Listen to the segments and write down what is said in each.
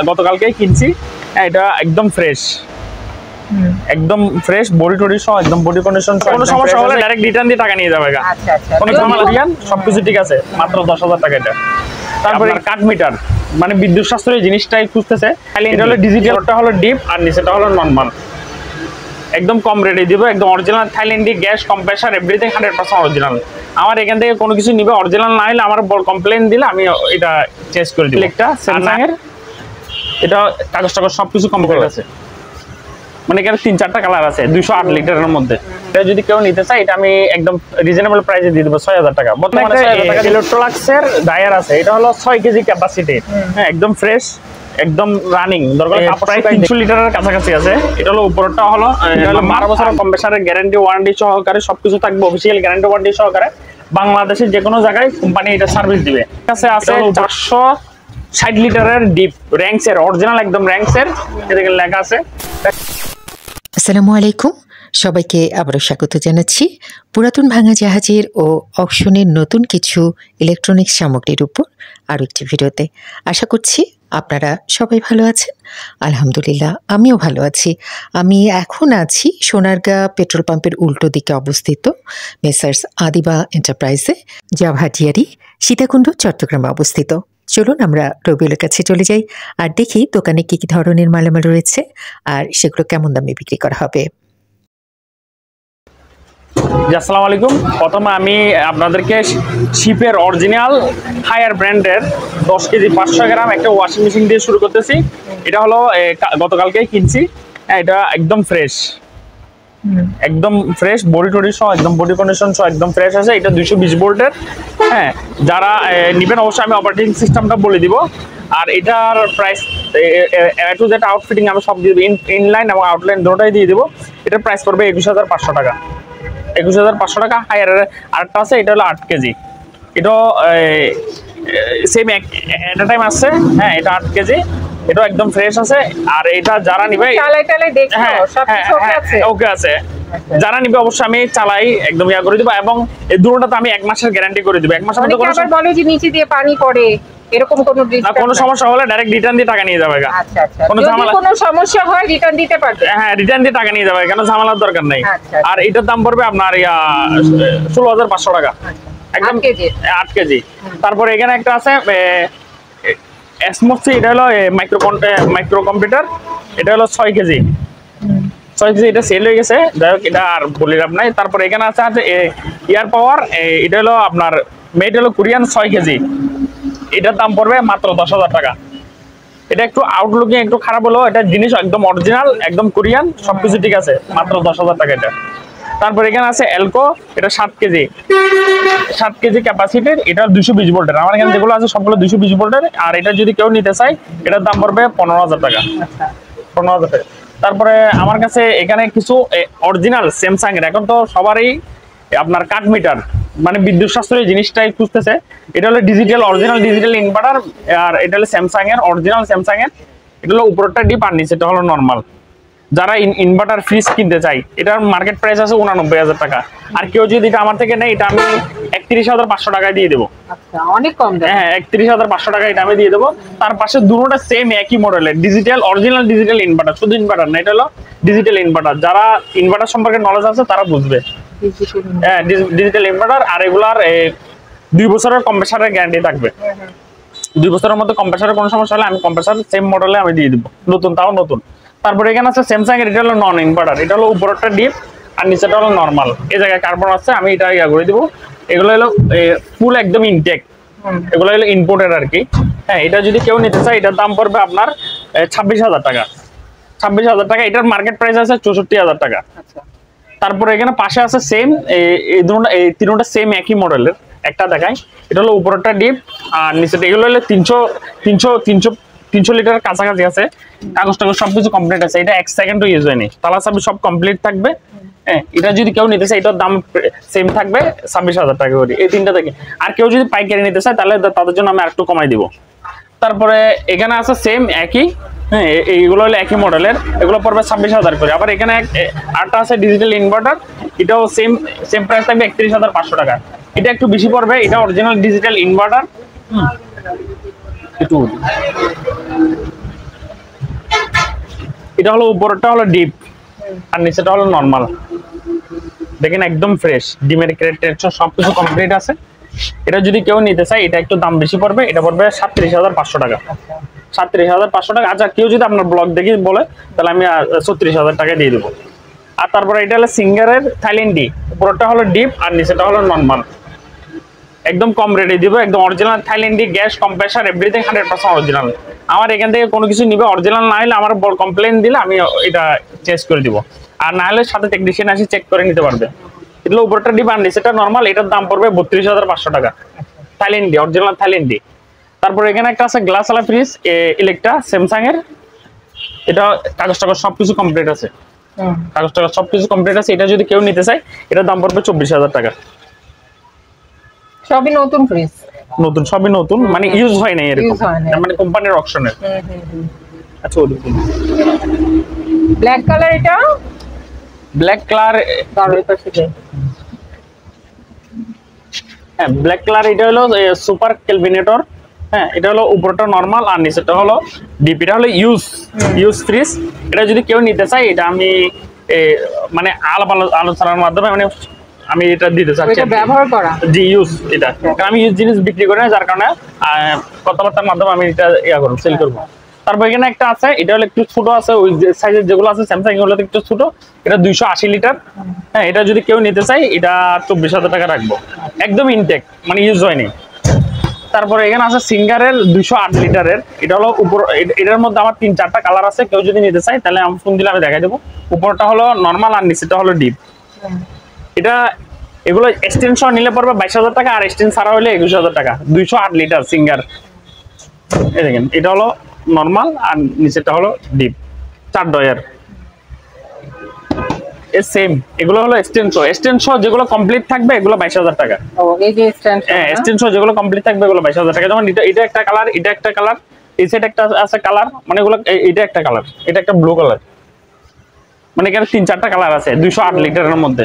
গতকালকেই কিনছি। এটা একদম ফ্রেশ, একদম ফ্রেশ বডি টডি সহ একদম বডি কন্ডিশন। কোনো সমস্যা হলে ডাইরেক্ট রিটার্ন দিয়ে টাকা নিয়ে যাবে। আচ্ছা আচ্ছা, কোনো ঝামেলা দিয়ান সবকিছু ঠিক আছে, মাত্র 10,000 টাকা এটা। তারপরে কাট মিটার মানে বিদ্যুৎ সাশ্রয়ী জিনিসটাই খুঁজতেছে। খালি এটা হলো ডিজিটালটা হলো ডিপ আর নিচেটা হলো নরমাল। একদম কম রেটে দিব, একদম অরিজিনাল থাইল্যান্ডি গ্যাস কম্প্রেসার এভরিথিং 100% অরিজিনাল। আমার এখান থেকে কোনো কিছু নিবে অরিজিনাল না হলে আমার কমপ্লেন দিলে আমি এটা চেঞ্জ করে দিব। একটা স্যামসাং এর এটা কাগজ টাগজ সবকিছু কমপ্লিট আছে, মানে এখানে 3-4টা কালার আছে 208 লিটারের মধ্যে। এটা যদি কেউ নিতে চায় এটা আমি একদম রিজনেবল প্রাইসে দিয়ে দেবো 6,000 টাকা। বর্তমানে ইলেকট্রোলাক্সের ডায়ার আছে, এটা হলো 6 কেজি ক্যাপাসিটি। হ্যাঁ, একদম ফ্রেশ, একদম রানিং, দরকার প্রায় 300 লিটারের কাছাকাছি আছে। এটা হলো উপরটা হলো 12 বছরের কম্প্রেসারের গ্যারান্টি ওয়ারেন্টি সহকারে সবকিছু থাকবে, অফিসিয়াল গ্যারান্টি ওয়ারেন্টি সহকারে। বাংলাদেশের যে কোনো জায়গায় কোম্পানি এটা সার্ভিস দিবে। আছে 460 লিটারের ডিপ র্যাঙ্কসের অরিজিনাল, একদম র্যাঙ্কসের, এদিকে লেখা আছে। আসসালামু আলাইকুম, সবাইকে আবারও স্বাগত জানাচ্ছি পুরাতন ভাঙা জাহাজের ও অকশনের নতুন কিছু ইলেকট্রনিক্স সামগ্রীর উপর আরও একটি ভিডিওতে। আশা করছি আপনারা সবাই ভালো আছেন। আলহামদুলিল্লাহ, আমিও ভালো আছি। আমি এখন আছি সোনারগাঁ পেট্রোল পাম্পের উল্টো দিকে অবস্থিত মেসার্স আদিবা এন্টারপ্রাইজে, যা ভাটিয়ারি সীতাকুণ্ড চট্টগ্রামে অবস্থিত। চলুন আমরা রবিউলের কাছে চলে যাই আর দেখি দোকানে কী কী ধরনের মালামাল রয়েছে আর সেগুলো কেমন দামে বিক্রি করা হবে। আসসালামু আলাইকুম। প্রথমে আমি আপনাদেরকে শিপের অরিজিনাল হায়ার ব্র্যান্ডের 10 কেজি 500 গ্রাম একটা ওয়াশিং মেশিন দিয়ে শুরু করতেছি। এটা হলো গতকালকেই কিনছি। এটা একদম ফ্রেশ, একদম ফ্রেশ বডি টডি সহ একদম বডি কন্ডিশন সহ একদম ফ্রেশ আছে। এটা 220 ভোল্টের। হ্যাঁ, যারা নেবেন অবশ্যই আমি অপারেটিং সিস্টেমটা বলে দিব। আর এটার প্রাইস টু যেটা আউটফিটিং আমি সব দিয়ে দেবো, ইনলাইন এবং আউটলাইন দুটোটাই দিয়ে দেবো। এটার প্রাইস পড়বে 21,500 টাকা। 21,500 টাকা। হায়ারের আরেকটা আছে, এটা হলো 8 কেজি। এটা সেম একটা টাইম আসছে। হ্যাঁ, এটা 8 কেজি, এটা একদম ফ্রেশ আছে। আর এটা যারা নিবে ওকে আছে, যারা নিবে অবশ্যই আমি চালাই একদম ইয়া করে দিব। এবং এই দুটোটা আমি 1 মাসের গ্যারান্টি করে দিব। 1 মাসের মধ্যে বলে যে নিচে দিয়ে পানি পড়ে এরকম কোনো সমস্যা হলে ডাইরেক্ট রিটার্ন দিয়ে টাকা নিয়ে যাবে। আচ্ছা আচ্ছা, কোনো সমস্যা হয় রিটার্ন দিতে পারবে। হ্যাঁ, রিটার্ন দিয়ে টাকা নিয়ে যাবে, কেন ঝামেলার দরকার নাই। আর এটার দাম পড়বে আপনার 16,500 টাকা, একদম 8 কেজি। তারপরে এখানে একটা আছে এসমোসি, এটা হলো মাইক্রো কম্পিউটার। এটা হলো 6 কেজি। 6 কেজি, এটা সেল হয়ে গেছে, যাই হোক এটা আর বলি লাভ নাই। তারপরে এখানে আছে ইয়ার পাওয়ার, এটা হলো আপনার মেড হলো কোরিয়ান 6 কেজি। এটার দাম পড়বে মাত্র 10,000 টাকা। এটা একটু আউটলুকিং একটু খারাপ হলো, এটা জিনিস একদম অরিজিনাল, একদম কোরিয়ান, সবকিছু ঠিক আছে, মাত্র 10,000 টাকা এটা। তারপর এখানে আছে এলকো, এটা 7 কেজি, 7 কেজি ক্যাপাসিটির। এটা 220 ভোল্টের। আমার এখানে যেগুলো আছে সবগুলো 220 ভোল্টের। আর এটা যদি কেউ নিতে চায় এটার দাম পড়বে 15,000 টাকা। 15,000 টাকা। তারপরে আমার কাছে এখানে কিছু অরিজিনাল স্যামসাং এর, এখন তো সবারই আপনার কাট মিটার মানে বিদ্যুৎ সাশ্রয়ী জিনিসটাই খুঁজতেছে। এটা হলো ডিজিটাল অরিজিনাল ডিজিটাল ইনভার্টার। আর এটা হলো স্যামসাং এর অরিজিনাল স্যামসাং এর। এটা হলো উপরটা ডিপ আর নিচেটা হলো নরমাল। যারা ইনভার্টার ফ্রিজ কিনতে চাই, এটার মার্কেট প্রাইস আছে 89,000 টাকা। আর কেউ যদি এটা আমার থেকে নেয় এটা আমি 31,500 টাকায় দিয়ে দেবো। অনেক কম দাম। হ্যাঁ, 31,500 টাকা এটা আমি দিয়ে দেবো। তার পাশে দুটোটা সেম একই মডেলের ডিজিটাল অরিজিনাল ডিজিটাল ইনভার্টার, শুধু ইনভার্টার না, এটা হলো ডিজিটাল ইনভার্টার। যারা ইনভার্টার সম্পর্কে নলেজ আছে তারা বুঝবে। হ্যাঁ, ডিজিটাল ইনভার্টার। আর এগুলার 2 বছরের কম্প্রেসারের গ্যারান্টি থাকবে। 2 বছরের মধ্যে কম্প্রেসারের কোনো সমস্যা হলে আমি কম্প্রেসার সেম মডেলে আমি দিয়ে দিব, নতুন, তাও নতুন। তারপরে এখানে আছে স্যামসাং এর, এটা হলো নন ইনভার্টার। এটা হলো উপরটা ডিপ আর নিচেটা হলো নরমাল। এই জায়গায় কার্বন আছে, আমি এটা ইয়া করে দিব। এগুলো হলো ফুল একদম ইনটেক, এগুলো হলো ইম্পোর্টেড আর কি। হ্যাঁ, এটা যদি কেউ নিতে চায় এটার দাম পড়বে আপনার 26,000 টাকা। 26,000 টাকা। এটার মার্কেট প্রাইস আছে 64,000 টাকা। তারপরে এখানে পাশে আছে সেম এই তিনটা সেম একই মডেলের। একটা দেখাই, এটা হলো উপরটা ডিপ আর নিচেটা, এগুলো হলো 300 লিটার কাছাকাছি আছে। কাগজ টাগজ সবকিছু কমপ্লিট আছে। এটা 1 সেকেন্ডও ইউজ হয়নি, তালা চাবি সব কমপ্লিট থাকবে। হ্যাঁ, এটা যদি কেউ নিতে চায় এটার দাম সেম থাকবে 26,000 টাকা করে, এই তিনটা থেকে। আর কেউ যদি পাইকারি নিতে চায় তাহলে তাদের জন্য আমি আরেকটু কমাই দিব। তারপরে এখানে আছে সেম একই, হ্যাঁ, এইগুলো হলো একই মডেলের, এগুলো পড়বে 26,000 করে। আবার এখানে আরেকটা আছে ডিজিটাল ইনভার্টার, এটাও সেম প্রাইস থাকবে 31,500 টাকা। এটা একটু বেশি পড়বে, এটা অরিজিনাল ডিজিটাল ইনভার্টার। একটু এটা হলো উপরটা হলো ডিপ আর নিচেটা হলো নরমাল। দেখেন একদম ফ্রেশ, ডিমের ক্রেট সবকিছু কমপ্লিট আছে। এটা যদি কেউ নিতে চায় এটা একটু দাম বেশি পড়বে, এটা পড়বে 37,500 টাকা। 37,500 টাকা। আচ্ছা কেউ যদি আপনার ব্লগ দেখে বলে তাহলে আমি 36,000 টাকা দিয়ে দেবো। আর তারপরে এটা হলো সিঙ্গারের থাইল্যান্ডি, উপরটা হলো ডিপ আর নিচেটা হলো নরমাল। একদম কম রেটে দিব, একদম অরিজিনাল থাইল্যান্ডি, গ্যাস কম্প্রেসার এভরিথিং 100% অরিজিনাল। আমার এখান থেকে কোনো কিছু নিবে অরিজিনাল না হলে আমার কমপ্লেন দিলে আমি এটা চেঞ্জ করে দিব, আর না হলে সাথে টেকনিশিয়ান আসি চেক করে নিতে পারবে। এগুলো উপরটা ডিপ আর নিচেটা নরমাল, এটার দাম পড়বে 32,500 টাকা। থাইল্যান্ডি, অরিজিনাল থাইল্যান্ডি। তারপর এখানে একটা আছে গ্লাস আলা ফ্রিজ ইলেকট্রা স্যামসাং এর, এটা কাগজ টাগজ সবকিছু কমপ্লিট আছে, কাগজ টাগজ সবকিছু কমপ্লিট আছে। এটা যদি কেউ নিতে চায় এটার দাম পড়বে 24,000 টাকা। সবই নতুন ফ্রিজ, নতুন, সবই নতুন, মানে ইউজ হয় না এরকম, মানে কোম্পানির অপশনের। আচ্ছা ব্ল্যাক কালার, এটা ব্ল্যাক কালার, হ্যাঁ ব্ল্যাক কালার। এটা হলো সুপার ক্যালভিনেটর। হ্যাঁ এটা হলো উপরটা নরমাল আর নিচেটা হলো ডিপ। এটা হলো ইউজ ফ্রিজ। এটা যদি কেউ নিতে চায় এটা আমি মানে আলোচনার মাধ্যমে মানে আমি এটা দিতে চাচ্ছি, ব্যবহার করা জি ইউজ। এটা কারণ আমি ইউজ জিনিস বিক্রি করি না, যার কারণে কথাবার্তার মাধ্যমে আমি এটা করবো, সেল করবো। তারপর এখানে একটা আছে, এটা হলো একটু ছোট আছে, ওই সাইজের যেগুলো আছে স্যামসাং এগুলো একটু ছোট, এটা 280 লিটার। হ্যাঁ এটা যদি কেউ নিতে চায় এটা 24,000 টাকা রাখবো, একদম ইনটেক, মানে ইউজ হয়নি। তারপরে এখানে আছে সিঙ্গারের 208 লিটারের, এটা হলো উপর, এটার মধ্যে আমার 3-4টা কালার আছে, কেউ যদি নিতে চায় তাহলে আমি ফোন দিলে আমি দেখাই দেবো। উপরটা হলো নরমাল আর নিচেটা হলো ডিপ। এটা এগুলো এক্সটেনশন নিলে পড়বে 22,000 টাকা, আর এক্সটেন্স ছাড়া হলে 21,000 টাকা। 208 লিটার সিঙ্গার। এই দেখেন এটা হলো নরমাল আর নিচেটা হলো ডিপ, 4 ডয়ার। সেম এগুলো হলো এক্সটেনশন যেগুলো কমপ্লিট থাকবে এগুলো 22,000 টাকা। এই যে এক্সটেনশন, হ্যাঁ এক্সটেনশন যেগুলো কমপ্লিট থাকবে এগুলো 22,000 টাকা। যেমন এটা একটা কালার, এটা একটা কালার, এই সাইড একটা আছে কালার, মানে এগুলো এটা একটা কালার, এটা একটা ব্লু কালার, মানে এখানে 3-4টা কালার আছে 208 লিটারের মধ্যে।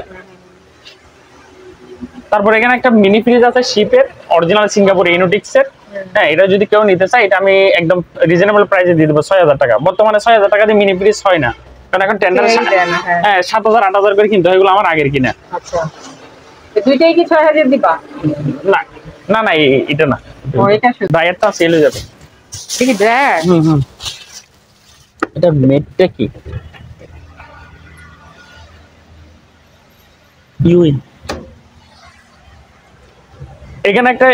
তারপর এখানে একটা মিনি ফ্রিজ আছে শিপের, অরিজিনাল সিঙ্গাপুর ইনোটিক্স এর। হ্যাঁ এটা যদি কেউ নিতে চায় এটা আমি একদম রিজনেবল প্রাইসে দিয়ে দেবো 6,000 টাকা। বর্তমানে 6,000 টাকা দিয়ে মিনি ফ্রিজ হয় না, কারণ এখন টেন্ডার 7,000-8,000 করে কিনতে হয়, এগুলো আমার আগের কিনা। আচ্ছা দুইটাই কি 6,000 দিবা? না না না এটা না, এটা শুধু ডায়ারটা সেল হয়ে যাবে। ঠিক আছে। এটা মেটটা কি ইউইন। এখানে একটা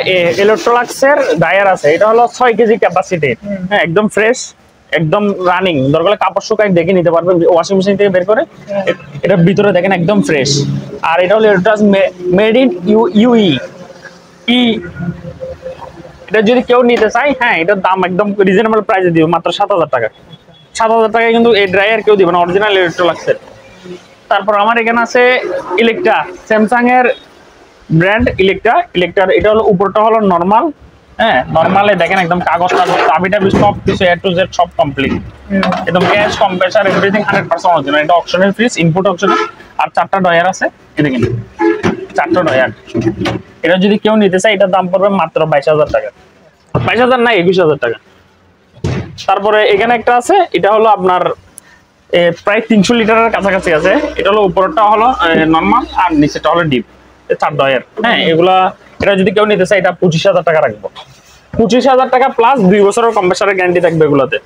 ইলেকট্রোলাক্সের ডায়ার আছে, এটা হলো 6 কেজি ক্যাপাসিটির। হ্যাঁ একদম ফ্রেশ, একদম রানিং, দরকার কাপড় শুকায় দেখে নিতে পারবেন ওয়াশিং মেশিন থেকে বের করে। এটার ভিতরে দেখেন একদম ফ্রেশ। আর এটা হলো মেড ইন ইউই। এটা যদি কেউ নিতে চায় হ্যাঁ এটার দাম একদম রিজনেবল প্রাইসে দিব, মাত্র 7,000 টাকা। 7,000 টাকায় কিন্তু এই ড্রায়ার কেউ দিবে না, অরিজিনাল ইলেকট্রোলাক্সের। তারপর আমার এখানে আছে ইলেকট্রা, স্যামসাং এর ব্র্যান্ড ইলেকট্রার। এটা হলো উপরটা হলো নরমাল। হ্যাঁ নরমালে দেখেন একদম কাগজ চাবিটা সব কিছু A to Z সব কমপ্লিট, একদম গ্যাস কম্প্রেসার এভরিথিং 100% অরিজিনাল। এটা অপশনাল ফ্রিজ, ইনপুট অপশনাল। আর 4টা ডয়ার আছে, এই দেখেন 4টা ডয়ার। এটা যদি কেউ নিতে চায় এটার দাম পড়বে মাত্র 22,000 টাকা। 22,000 না 21,000 টাকা। তারপরে এখানে একটা আছে, এটা হলো আপনার প্রায় 300 লিটারের কাছাকাছি আছে। এটা হলো উপরটা হলো নরমাল আর নিচেটা হলো ডিপ, 4 ডয়ার। হ্যাঁ এগুলা, এটা যদি কেউ নিতে চায় এটা 25,000 টাকা রাখবো। 25,000 টাকা প্লাস 2 বছরের কম্প্রেসারের গ্যারান্টি থাকবে এগুলোতে।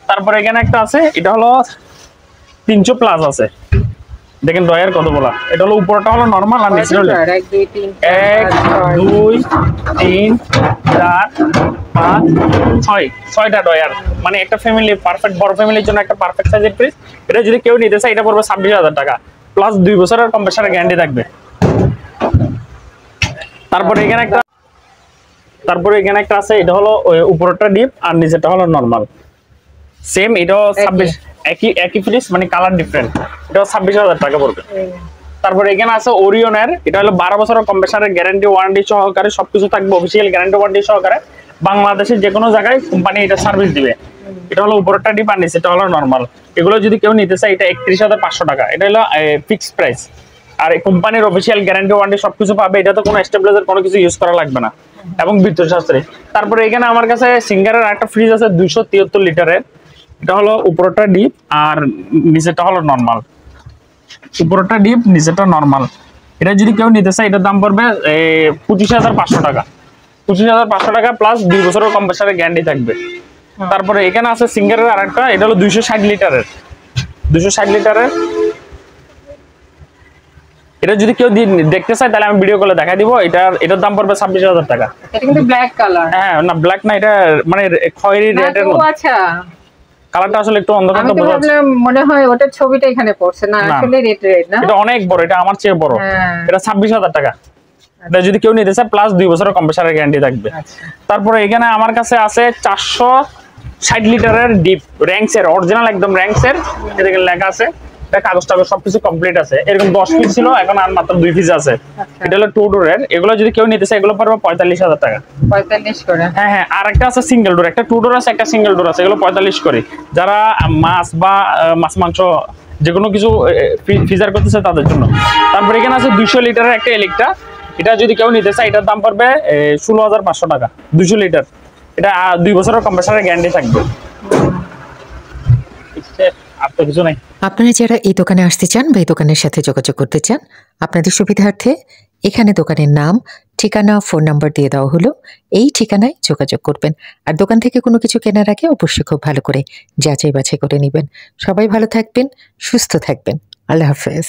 তারপরে এখানে একটা আছে, এটা হলো 300 প্লাস আছে, দেখেন ডয়ার কত বলা। এটা হলো উপরটা হলো নরমাল আর নিচেটা হলো 1 2 3 4 5 6, 6টা ডয়ার, মানে একটা ফ্যামিলি পারফেক্ট, বড় ফ্যামিলির জন্য একটা পারফেক্ট সাইজের ফ্রিজ। এটা যদি কেউ নিতে চায় এটা পড়বে 26,000 টাকা প্লাস 2 বছরের কম্প্রেসারের গ্যারান্টি থাকবে। তারপরে এখানে একটা আছে, এটা হলো উপরটা ডিপ আর নিচেটা হলো নরমাল। সেম এটাও 26, একই ফ্রিজ, মানে কালার ডিফারেন্ট। এটাও 26,000 টাকা পড়বে। তারপরে এখানে আছে ওরিয়নের, এটা হলো 12 বছরের কম্প্রেসারের গ্যারান্টি ওয়ারেন্টি সহকারে সবকিছু থাকবে, অফিসিয়াল গ্যারান্টি ওয়ারেন্টি সহকারে। বাংলাদেশের যে কোনো জায়গায় কোম্পানি এটা সার্ভিস দিবে। এটা হলো উপরটা ডিপ আর নিচেটা হলো নরমাল। এগুলো যদি কেউ নিতে চায় এটা 31,500 টাকা। এটা হলো ফিক্সড প্রাইস। আর কোম্পানির অফিসিয়াল গ্যারান্টি ওয়ারেন্টি সবকিছু পাবে, এটা তো কোনো স্টেবিলাইজার কোনো কিছু ইউজ করা লাগবে না। এবং বিদ্যুৎ সাশ্রয়ী। তারপরে এখানে আমার কাছে সিঙ্গারের একটা ফ্রিজ আছে 273 লিটারের। এটা হলো উপরটা ডিপ আর নিচেরটা হলো নরমাল। উপরটা ডিপ, নিচেরটা নরমাল। এটা যদি কেউ নিতে চায় এটার দাম পড়বে 25,500 টাকা। 25,500 টাকা প্লাস 2 বছরের কম্প্রেসারের গ্যারান্টি থাকবে। তারপরে এখানে আছে সিঙ্গারের আরেকটা, এটা হলো 260 লিটারের। 260 লিটারের এটা যদি কেউ দেখতে চায় তাহলে আমি ভিডিও কলে দেখাই দিব। এটার দাম পড়বে 26,000 টাকা। এটা কিন্তু ব্ল্যাক কালার। হ্যাঁ, না ব্ল্যাক না, এটা মানে খয়েরি রেডের মধ্যে। আচ্ছা, কালারটা আসলে একটু অন্ধকার তো বোঝা যাচ্ছে। মনে হয় ওটার ছবিটা এখানে পড়ছে না, আসলে রেড না। এটা অনেক বড়, এটা আমার চেয়ে বড়। এটা 26,000 টাকা। এটা যদি কেউ নিতে চায় প্লাস 2 বছরের কম্প্রেসারের গ্যারান্টি থাকবে। তারপরে এখানে আমার কাছে আছে 460 লিটারের ডিপ র্যাঙ্কসের, অরিজিনাল একদম র্যাঙ্কসের। এদিকে লেখা আছে, এটা কাগজ টাগজ সবকিছু কমপ্লিট আছে। এরকম 10 পিস ছিল, এখন আর মাত্র 2 পিস আছে। এটা হলো 2 ডোরের। এগুলো যদি কেউ নিতে চায় এগুলো পড়বে 45,000 টাকা। 45 করে? হ্যাঁ হ্যাঁ। আর একটা আছে সিঙ্গেল ডোর, একটা 2 ডোর আছে, একটা সিঙ্গেল ডোর আছে। এগুলো 45 করে। যারা মাছ বা মাছ মাংস যেকোনো কিছু ফ্রিজার করতেছে তাদের জন্য। তারপরে এখানে আছে 200 লিটারের একটা এলিকটা। এটা যদি কেউ নিতে চায় এটার দাম পড়বে 16,500 টাকা। 200 লিটার। এটা 2 বছরের কম্প্রেসারের গ্যারান্টি থাকবে। আর তো কিছু নাই। আপনারা যারা এই দোকানে আসতে চান বা এই দোকানের সাথে যোগাযোগ করতে চান, আপনাদের সুবিধার্থে এখানে দোকানের নাম, ঠিকানা, ফোন নাম্বার দিয়ে দেওয়া হলো। এই ঠিকানায় যোগাযোগ করবেন। আর দোকান থেকে কোনো কিছু কেনার আগে অবশ্যই খুব ভালো করে যাচাই বাছাই করে নেবেন। সবাই ভালো থাকবেন, সুস্থ থাকবেন। আল্লাহ হাফেজ।